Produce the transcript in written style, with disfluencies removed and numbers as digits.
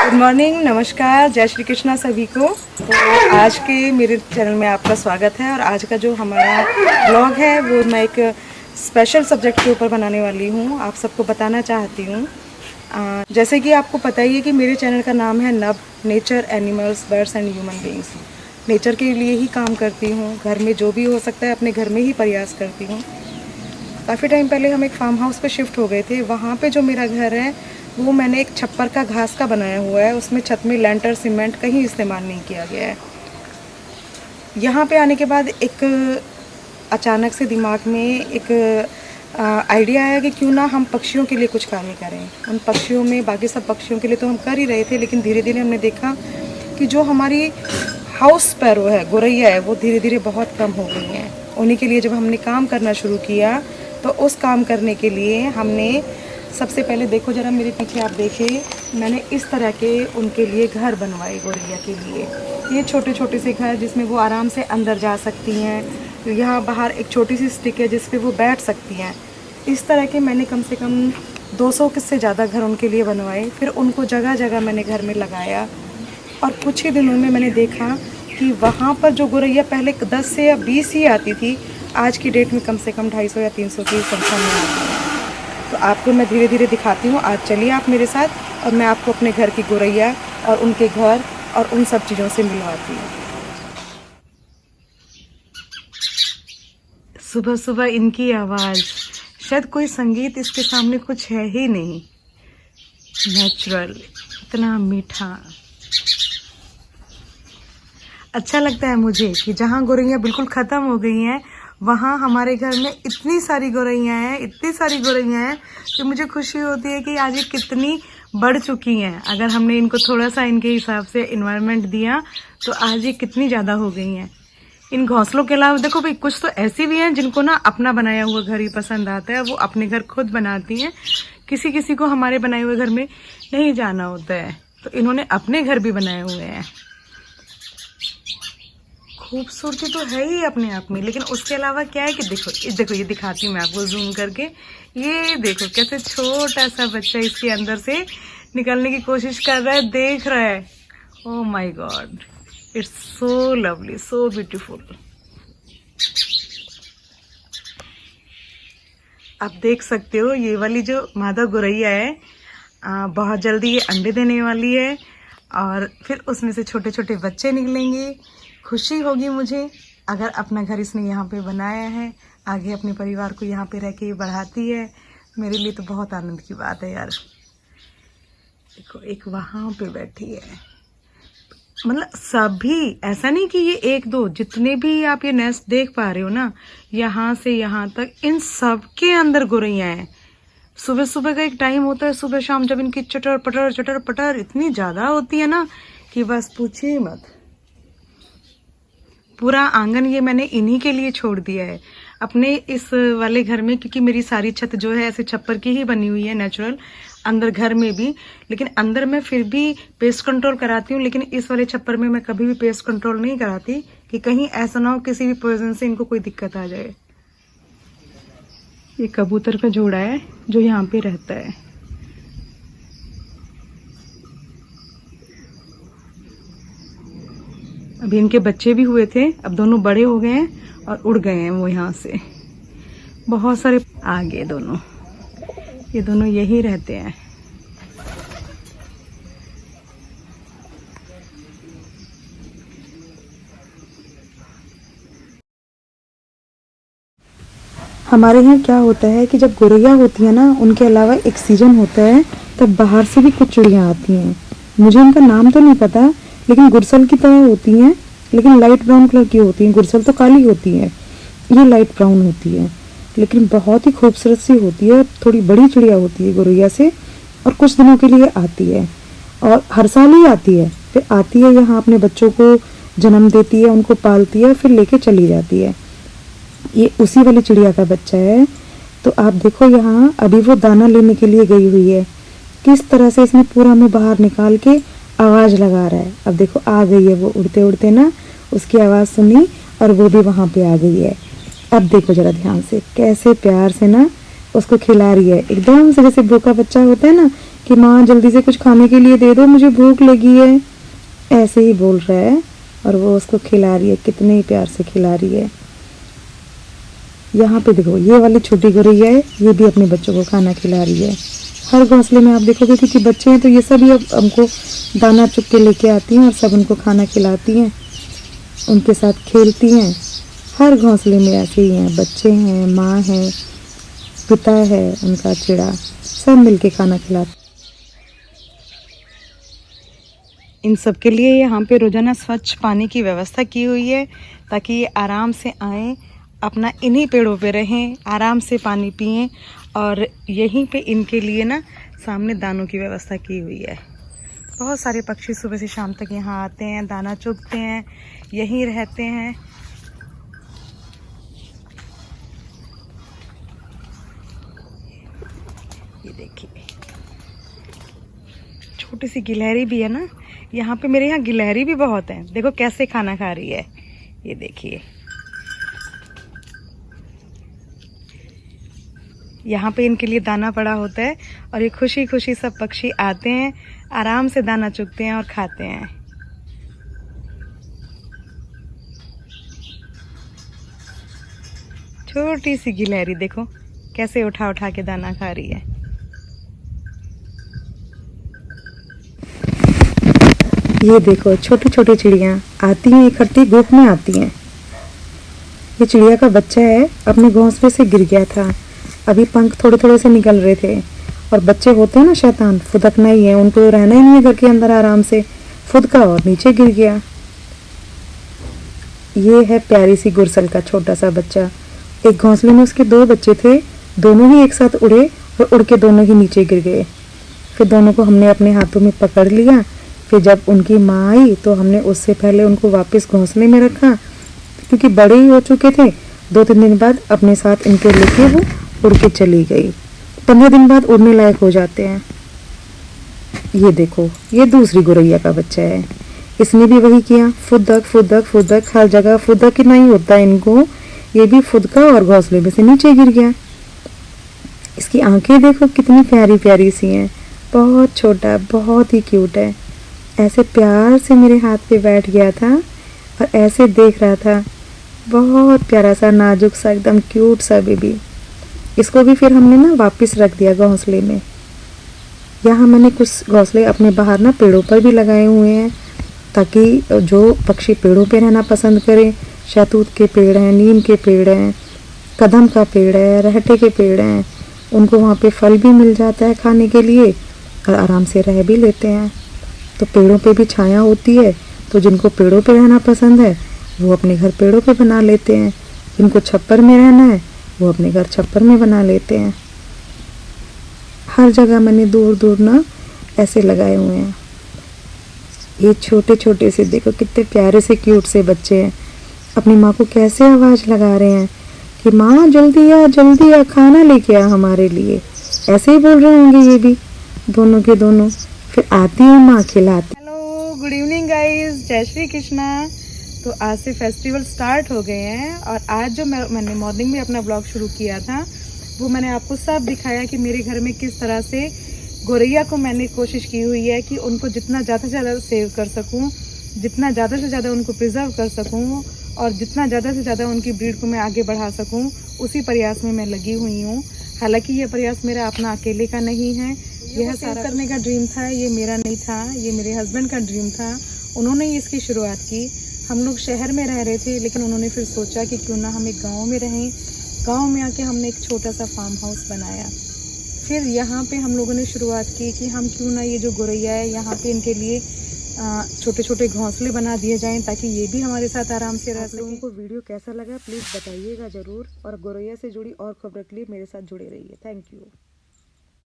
Good morning, नमस्कार, जय श्री कृष्णा सभी को। तो आज के मेरे चैनल में आपका स्वागत है और आज का जो हमारा ब्लॉग है वो मैं एक स्पेशल सब्जेक्ट के ऊपर बनाने वाली हूँ, आप सबको बताना चाहती हूँ। जैसे कि आपको पता ही है कि मेरे चैनल का नाम है नब, nature, animals, birds and human beings. Nature के लिए ही काम करती हूँ, घर में जो भी हो सकता है अपने घर में ही प्रयास करती हूँ। काफ़ी टाइम पहले हम एक फार्म हाउस पे शिफ्ट हो गए थे। वहाँ पे जो मेरा घर है वो मैंने एक छप्पर का घास का बनाया हुआ है, उसमें छत में लेंटर सीमेंट कहीं इस्तेमाल नहीं किया गया है। यहाँ पे आने के बाद एक अचानक से दिमाग में एक आइडिया आया कि क्यों ना हम पक्षियों के लिए कुछ कार्य करें। उन पक्षियों में, बाकी सब पक्षियों के लिए तो हम कर ही रहे थे, लेकिन धीरे धीरे हमने देखा कि जो हमारी हाउस स्पैरो है, गोरैया है, वो धीरे धीरे बहुत कम हो गई हैं। उन्हीं के लिए जब हमने काम करना शुरू किया तो उस काम करने के लिए हमने सबसे पहले, देखो ज़रा मेरे पीछे आप देखिए, मैंने इस तरह के उनके लिए घर बनवाए गोरैया के लिए। ये छोटे छोटे से घर जिसमें वो आराम से अंदर जा सकती हैं। तो यहाँ बाहर एक छोटी सी स्टिक है जिस पे वो बैठ सकती हैं। इस तरह के मैंने कम से कम 200 से ज़्यादा घर उनके लिए बनवाए। फिर उनको जगह जगह मैंने घर में लगाया और कुछ ही दिनों में मैंने देखा कि वहाँ पर जो गोरैया पहले 10 से या 20 ही आती थी, आज की डेट में कम से कम 250 या 300 की संख्या में आती है। तो आपको मैं धीरे धीरे दिखाती हूँ। आज चलिए आप मेरे साथ और मैं आपको अपने घर की गोरैया और उनके घर और उन सब चीज़ों से मिलवाती हूँ। सुबह सुबह इनकी आवाज़, शायद कोई संगीत इसके सामने कुछ है ही नहीं। नेचुरल, इतना मीठा। अच्छा लगता है मुझे कि जहाँ गोरैया बिल्कुल ख़त्म हो गई हैं, वहाँ हमारे घर में इतनी सारी गोरैया हैं, इतनी सारी गोरैया हैं कि मुझे खुशी होती है कि आज ये कितनी बढ़ चुकी हैं। अगर हमने इनको थोड़ा सा इनके हिसाब से इन्वायरमेंट दिया तो आज ये कितनी ज़्यादा हो गई हैं। इन घोंसलों के अलावा देखो भाई, कुछ तो ऐसी भी हैं जिनको ना अपना बनाया हुआ घर ही पसंद आता है, वो अपने घर खुद बनाती हैं। किसी किसी को हमारे बनाए हुए घर में नहीं जाना होता है, तो इन्होंने अपने घर भी बनाए हुए हैं। खूबसूरती तो है ही अपने आप में, लेकिन उसके अलावा क्या है कि देखो ये दिखाती हूँ मैं आपको जूम करके। ये देखो कैसे छोटा सा बच्चा इसके अंदर से निकलने की कोशिश कर रहा है, देख रहा है। Oh my God, it's so lovely, so beautiful. आप देख सकते हो ये वाली जो मादा गोरैया है, बहुत जल्दी ये अंडे देने वाली है और फिर उसमें से छोटे छोटे बच्चे निकलेंगे। खुशी होगी मुझे अगर अपना घर इसने यहाँ पे बनाया है, आगे अपने परिवार को यहाँ पे रह के बढ़ाती है। मेरे लिए तो बहुत आनंद की बात है यार। देखो एक वहाँ पे बैठी है, मतलब सभी, ऐसा नहीं कि ये एक दो, जितने भी आप ये नेस्ट देख पा रहे हो ना, यहाँ से यहाँ तक इन सब के अंदर गोरैया हैं। सुबह सुबह का एक टाइम होता है, सुबह शाम, जब इनकी चटर पटर इतनी ज़्यादा होती है ना कि बस पूछिए मत। पूरा आंगन ये मैंने इन्हीं के लिए छोड़ दिया है अपने इस वाले घर में, क्योंकि मेरी सारी छत जो है ऐसे छप्पर की ही बनी हुई है, नेचुरल, अंदर घर में भी। लेकिन अंदर मैं फिर भी पेस्ट कंट्रोल कराती हूँ, लेकिन इस वाले छप्पर में मैं कभी भी पेस्ट कंट्रोल नहीं कराती कि कहीं ऐसा ना हो किसी भी पॉइजन से इनको कोई दिक्कत आ जाए। ये कबूतर का जोड़ा है जो यहाँ पे रहता है। अभी इनके बच्चे भी हुए थे, अब दोनों बड़े हो गए हैं और उड़ गए हैं वो यहाँ से। बहुत सारे आगे दोनों, ये दोनों यही रहते हैं। हमारे यहाँ क्या होता है कि जब गोरैया होती है ना, उनके अलावा एक सीजन होता है तब बाहर से भी कुछ चिड़ियाँ आती हैं। मुझे उनका नाम तो नहीं पता, लेकिन गुरसल की तरह होती हैं, लेकिन लाइट ब्राउन कलर की होती हैं। गुरसल तो काली होती है, ये लाइट ब्राउन होती है, लेकिन बहुत ही खूबसूरत सी होती है। थोड़ी बड़ी चिड़िया होती है गोरैया से, और कुछ दिनों के लिए आती है और हर साल ही आती है। फिर आती है यहाँ, अपने बच्चों को जन्म देती है, उनको पालती है, फिर लेके चली जाती है। ये उसी वाली चिड़िया का बच्चा है। तो आप देखो यहाँ अभी वो दाना लेने के लिए गई हुई है, किस तरह से इसने पूरा मुँह बाहर निकाल के आवाज़ लगा रहा है। अब देखो आ गई है वो, उड़ते उड़ते ना उसकी आवाज़ सुनी और वो भी वहाँ पे आ गई है। अब देखो जरा ध्यान से कैसे प्यार से ना उसको खिला रही है, एकदम से जैसे भूखा बच्चा होता है ना, कि माँ जल्दी से कुछ खाने के लिए दे दो, मुझे भूख लगी है, ऐसे ही बोल रहा है। और वो उसको खिला रही है, कितने ही प्यार से खिला रही है। यहाँ पे देखो ये वाली छोटी गौरैया है, ये भी अपने बच्चों को खाना खिला रही है। हर घोंसले में आप देखोगे क्योंकि बच्चे हैं तो ये सभी अब हमको दाना चुग के लेके आती हैं और सब उनको खाना खिलाती हैं, उनके साथ खेलती हैं। हर घोंसले में ऐसे ही हैं, बच्चे हैं, माँ है, पिता है, उनका चिड़ा, सब मिलके खाना खिलाते। इन सब के लिए यहाँ पे रोज़ाना स्वच्छ पानी की व्यवस्था की हुई है ताकि ये आराम से आएँ, अपना इन्हीं पेड़ों पे रहें, आराम से पानी पिएं। और यहीं पे इनके लिए ना सामने दानों की व्यवस्था की हुई है। बहुत सारे पक्षी सुबह से शाम तक यहाँ आते हैं, दाना चुगते हैं, यहीं रहते हैं। ये देखिए छोटी सी गिलहरी भी है ना यहाँ पे, मेरे यहाँ गिलहरी भी बहुत है। देखो कैसे खाना खा रही है, ये देखिए। यहाँ पे इनके लिए दाना पड़ा होता है और ये खुशी खुशी सब पक्षी आते हैं, आराम से दाना चुगते हैं और खाते हैं। छोटी सी गिलहरी देखो कैसे उठा उठा के दाना खा रही है। ये देखो छोटी छोटी चिड़ियाँ आती हैं, इकट्ठी ग्रुप में आती हैं। ये चिड़िया का बच्चा है, अपने घोंसले से गिर गया था, अभी पंख थोड़े थोड़े से निकल रहे थे। और बच्चे होते हैं ना शैतान, फुदकना ही है उनको, रहना ही नहीं है घर के अंदर, आराम से फुदका और नीचे गिर गया। ये है प्यारी सी गुरसल का छोटा सा बच्चा। एक घोंसले में उसके 2 बच्चे थे, दोनों ही एक साथ उड़े और उड़ के दोनों ही नीचे गिर गए। फिर दोनों को हमने अपने हाथों में पकड़ लिया। फिर जब उनकी माँ आई तो हमने उससे पहले उनको वापस घोंसले में रखा, क्योंकि बड़े ही हो चुके थे। 2-3 दिन बाद अपने साथ इनके लेके वो उड़ के चली गई। 15 दिन बाद उड़ने लायक हो जाते हैं। ये देखो ये दूसरी गौरैया का बच्चा है, इसने भी वही किया, फुदक फुदक फुदक, हर जगह फुदक ही नहीं होता इनको, ये भी फुदका और घोंसले में से नीचे गिर गया। इसकी आंखें देखो कितनी प्यारी प्यारी सी हैं, बहुत छोटा, बहुत ही क्यूट है। ऐसे प्यार से मेरे हाथ पे बैठ गया था और ऐसे देख रहा था, बहुत प्यारा सा नाजुक सा एकदम क्यूट सा बेबी। इसको भी फिर हमने ना वापस रख दिया घोंसले में। यहाँ मैंने कुछ घोंसले अपने बाहर ना पेड़ों पर भी लगाए हुए हैं ताकि जो पक्षी पेड़ों पे रहना पसंद करें, शहतूत के पेड़ हैं, नीम के पेड़ हैं, कदम का पेड़ है, रहटे के पेड़ हैं, उनको वहाँ पे फल भी मिल जाता है खाने के लिए और आराम से रह भी लेते हैं। तो पेड़ों पे भी छाया होती है, तो जिनको पेड़ों पे रहना पसंद है वो अपने घर पेड़ों पे बना लेते हैं, जिनको छप्पर में रहना है वो अपने घर छप्पर में बना लेते हैं। हर जगह मैंने दूर दूर ना ऐसे लगाए हुए हैं। ये छोटे छोटे से देखो कितने प्यारे से क्यूट से बच्चे हैं, अपनी माँ को कैसे आवाज़ लगा रहे हैं कि माँ जल्दी आ, खाना लेके आ हमारे लिए। ऐसे ही बोल रहे होंगे ये भी, दोनों के दोनों। फिर आती है माँ खिलाती। हेलो गुड इवनिंग गाइस, जय श्री कृष्णा। तो आज से फेस्टिवल स्टार्ट हो गए हैं और आज जो मैंने मॉर्निंग में अपना ब्लॉग शुरू किया था वो मैंने आपको सब दिखाया कि मेरे घर में किस तरह से गौरैया को मैंने कोशिश की हुई है कि उनको जितना ज़्यादा से ज़्यादा सेव कर सकूं, जितना ज़्यादा से ज़्यादा उनको प्रिजर्व कर सकूं और जितना ज़्यादा से ज़्यादा उनकी ब्रीड को मैं आगे बढ़ा सकूं, उसी प्रयास में मैं लगी हुई हूँ। हालांकि ये प्रयास मेरा अपना अकेले का नहीं है, यह सारा करने का ड्रीम था, ये मेरा नहीं था, ये मेरे हस्बैंड का ड्रीम था। उन्होंने ही इसकी शुरुआत की। हम लोग शहर में रह रहे थे लेकिन उन्होंने फिर सोचा कि क्यों ना हम एक गाँव में रहें। गाँव में आके हमने एक छोटा सा फार्म हाउस बनाया। फिर यहाँ पे हम लोगों ने शुरुआत की कि हम क्यों ना ये जो गौरैया है यहाँ पे इनके लिए छोटे छोटे घोंसले बना दिए जाएं ताकि ये भी हमारे साथ आराम से रह सकें। लोगों को वीडियो कैसा लगा प्लीज़ बताइएगा ज़रूर, और गौरैया से जुड़ी और खबरों के लिए मेरे साथ जुड़े रहिए। Thank you.